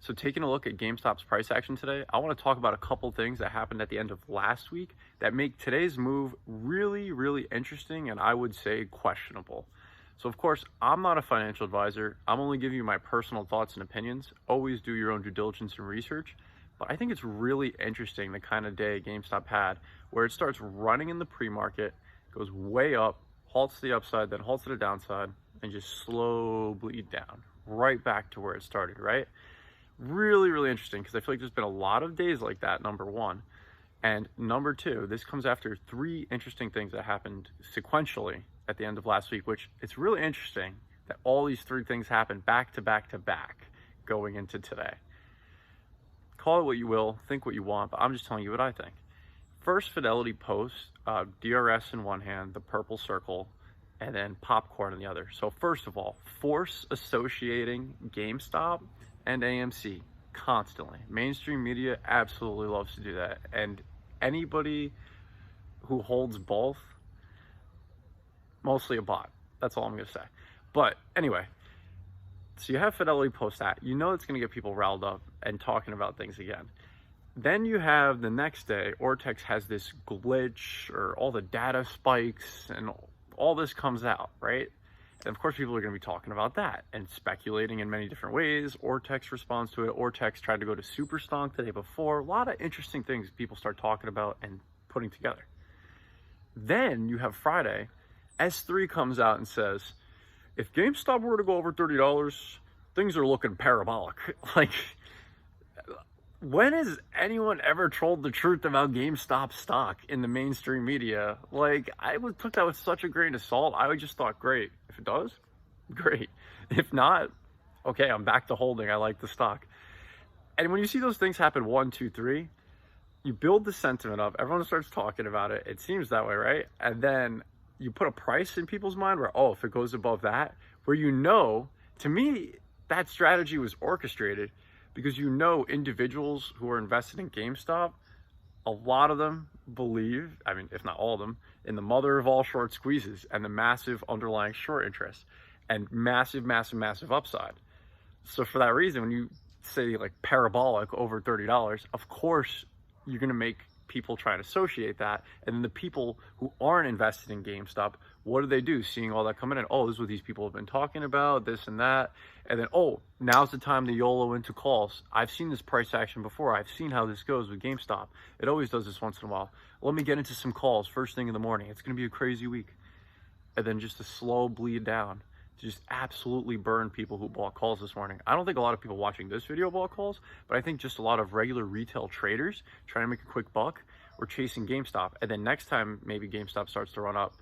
So taking a look at GameStop's price action today, I want to talk about a couple things that happened at the end of last week that make today's move really, really interesting and I would say questionable. So of course, I'm not a financial advisor. I'm only giving you my personal thoughts and opinions. Always do your own due diligence and research. But I think it's really interesting the kind of day GameStop had where it starts running in the pre-market, goes way up, halts to the upside, then halts to the downside, and just slow bleed down right back to where it started, right? Really, really interesting because I feel like there's been a lot of days like that, number one. And number two, this comes after three interesting things that happened sequentially at the end of last week, which it's really interesting that all these three things happened back to back to back going into today. Call it what you will, think what you want, but I'm just telling you what I think. First Fidelity Post, DRS in one hand, the purple circle, and then popcorn in the other. So first of all, force associating GameStop and AMC constantly. Mainstream media absolutely loves to do that. And anybody who holds both, mostly a bot. That's all I'm gonna say. But anyway, so you have Fidelity post that. You know it's gonna get people riled up and talking about things again. Then you have the next day, Ortex has this glitch or all the data spikes and all this comes out, right? And of course, people are going to be talking about that and speculating in many different ways. Ortex responds to it. Ortex tried to go to super stonk the day before. A lot of interesting things people start talking about and putting together. Then you have Friday. S3 comes out and says, if GameStop were to go over $30, things are looking parabolic. Like, when has anyone ever told the truth about GameStop stock in the mainstream media? Like, took that with such a grain of salt. I just thought, great. If it does, great. If not, okay, I'm back to holding. I like the stock. And when you see those things happen, 1, 2, 3, you build the sentiment up. Everyone starts talking about it. It seems that way, right? And then you put a price in people's mind where, oh, if it goes above that, where to me, that strategy was orchestrated because individuals who are invested in GameStop, a lot of them believe, I mean, if not all of them, in the mother of all short squeezes and the massive underlying short interest and massive, massive, massive upside. So for that reason, when you say like parabolic over $30, of course, you're going to make people try and associate that. And then the people who aren't invested in GameStop, what do? Seeing all that coming in, oh, this is what these people have been talking about, this and that. And then, oh, now's the time to YOLO into calls. I've seen this price action before. I've seen how this goes with GameStop. It always does this once in a while. Let me get into some calls first thing in the morning. It's going to be a crazy week. And then just a slow bleed down to just absolutely burn people who bought calls this morning. I don't think a lot of people watching this video bought calls, but I think just a lot of regular retail traders trying to make a quick buck were chasing GameStop. And then next time maybe GameStop starts to run up,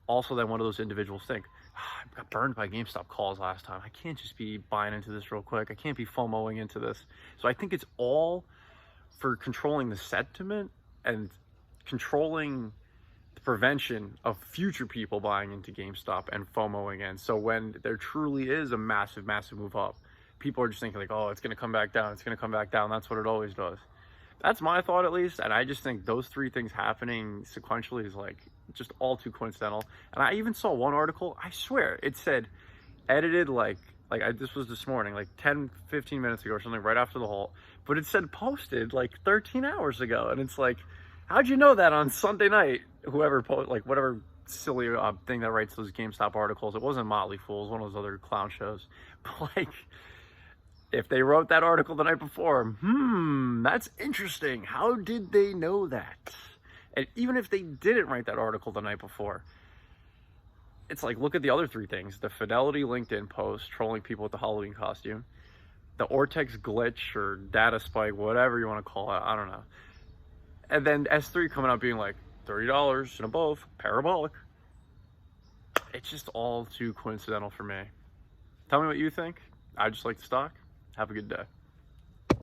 also then one of those individuals think, I got burned by GameStop calls last time. I can't just be buying into this real quick. I can't be FOMOing into this. So I think it's all for controlling the sentiment and controlling the prevention of future people buying into GameStop and FOMOing in. So when there truly is a massive, massive move up, people are just thinking like, oh, it's going to come back down. It's going to come back down. That's what it always does. That's my thought, at least. And I just think those three things happening sequentially is like just all too coincidental. And I even saw one article, I swear it said edited this was this morning, like 10, 15 minutes ago or something, right after the halt. But it said posted like 13 hours ago. And it's like, how'd you know that on Sunday night? Whoever whatever silly thing that writes those GameStop articles, it wasn't Motley Fool, it was one of those other clown shows. But like, if they wrote that article the night before, that's interesting. How did they know that? And even if they didn't write that article the night before, it's like, look at the other three things. The Fidelity LinkedIn post trolling people with the Halloween costume, the Ortex glitch or data spike, whatever you want to call it, I don't know. And then S3 coming out being like, $30 and above, parabolic. It's just all too coincidental for me. Tell me what you think. I just like the stock. Have a good day.